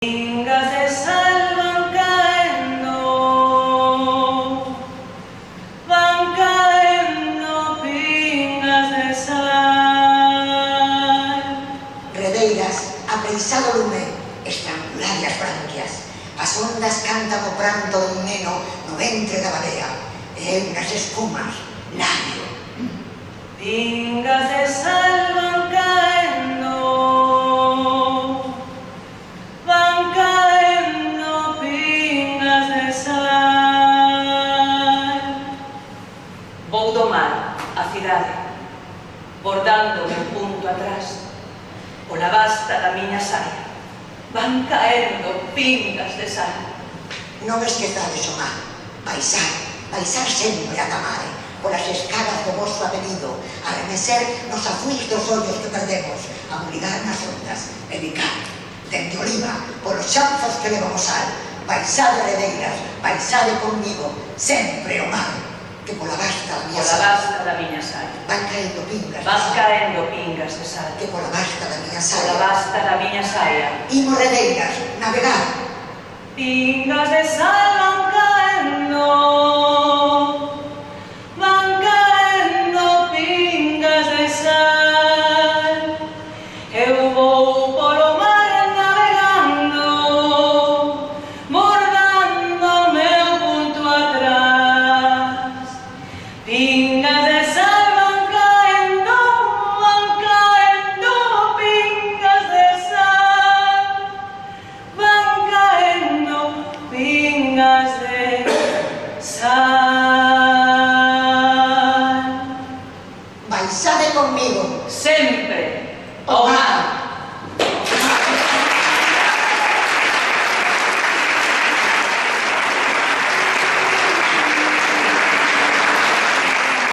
Pingas de sal van caendo pingas de sal. Redeiras, apreisado lume, estrangularias branquias, as ondas cantan o pranto dun neno no ventre da balea, e eu nas espumas, labio. Pingas de sal van caendo pingas de sal. Vou domar a cidade, bordando meu punto atrás, pola basta da miña saia, van caendo pingas de sal. Non esquezades o mar, baixar sempre a tamare, polas escadas do vosso apelido, a remecer nos azuis dos ollos que perdemos, a muligar nas ondas, e bicar, dende oliva, polos chanzos que levan o sal, baixade redeiras, baixade comigo, sempre o mar, que pola basta da miña Pola sal, basta da miña saia, van caendo pingas de vas sal, caendo pingas de sal. que pola basta da miña Pola sal, basta da miña saia, imos redeiras, navegar, pingas de sal